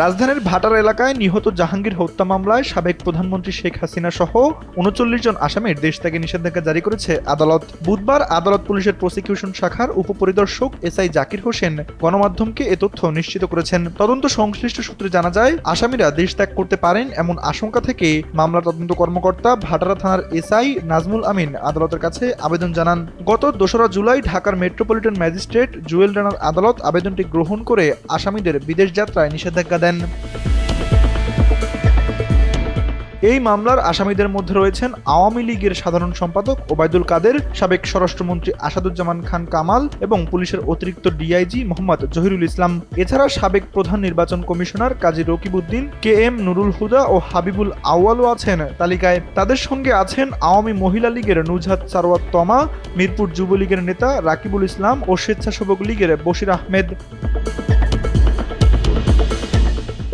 রাজধানীর ভাটার এলাকায় নিহত জাহাঙ্গীর হত্যা মামলায় সাবেক প্রধানমন্ত্রী শেখ হাসিনা সহ ৩৯ জন আসামির দেশ ত্যাগে নিষেধাজ্ঞা জারি করেছে আদালত। বুধবার আদালত পুলিশের প্রসিকিউশন শাখার উপপরিদর্শক এসআই জাকির হোসেন গণমাধ্যমকে এ তথ্য নিশ্চিত করেছেন। তদন্ত সংশ্লিষ্ট সূত্রে জানা যায়, আসামিরা দেশ ত্যাগ করতে পারেন এমন আশঙ্কা থেকে মামলার তদন্ত কর্মকর্তা ভাটারা থানার এসআই নাজমুল আমিন আদালতের কাছে আবেদন জানান। গত ২রা জুলাই ঢাকার মেট্রোপলিটন ম্যাজিস্ট্রেট জুয়েল রানার আদালত আবেদনটি গ্রহণ করে আসামিদের বিদেশ যাত্রায় নিষেধাজ্ঞা দেন। এই মামলার আসামিদের মধ্যে রয়েছেন আওয়ামী লীগের সাধারণ সম্পাদক ওবায়দুল কাদের, সাবেক স্বরাষ্ট্রমন্ত্রী আসাদুজ্জামান খান কামাল এবং পুলিশের অতিরিক্ত ডিআইজি মোহাম্মদ জহিরুল ইসলাম। এছাড়া সাবেক প্রধান নির্বাচন কমিশনার কাজী রকিবউদ্দিন, KM নুরুল হুদা ও হাবিবুল আউয়ালও আছেন তালিকায়। তাদের সঙ্গে আছেন আওয়ামী মহিলা লীগের নুজহাত সারওয়াত তমা, মিরপুর যুবলীগের নেতা রাকিবুল ইসলাম ও স্বেচ্ছাসেবক লীগের বশির আহমেদ।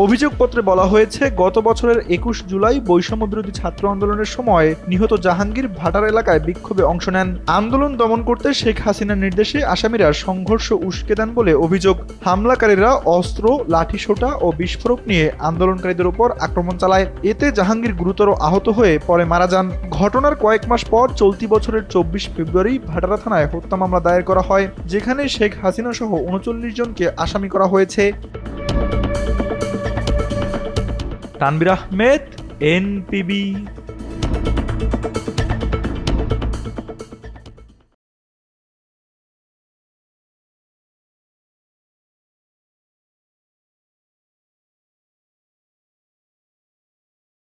অভিযোগপত্রে বলা হয়েছে, গত বছরের ২১ জুলাই বৈষম্যবিরোধী ছাত্র আন্দোলনের সময় নিহত জাহাঙ্গীর ভাটার এলাকায় বিক্ষোভে অংশ নেন। আন্দোলন দমন করতে শেখ হাসিনার নির্দেশে আসামিরা সংঘর্ষ উস্কে দেন বলে অভিযোগ। হামলাকারীরা অস্ত্র, লাঠিসোঁটা ও বিস্ফোরক নিয়ে আন্দোলনকারীদের উপর আক্রমণ চালায়। এতে জাহাঙ্গীর গুরুতর আহত হয়ে পরে মারা যান। ঘটনার কয়েক মাস পর চলতি বছরের ২৪ ফেব্রুয়ারি ভাটারা থানায় হত্যা মামলা দায়ের করা হয়, যেখানে শেখ হাসিনা সহ ৩৯ জনকে আসামি করা হয়েছে। তানভীর আহমেদ, NPB।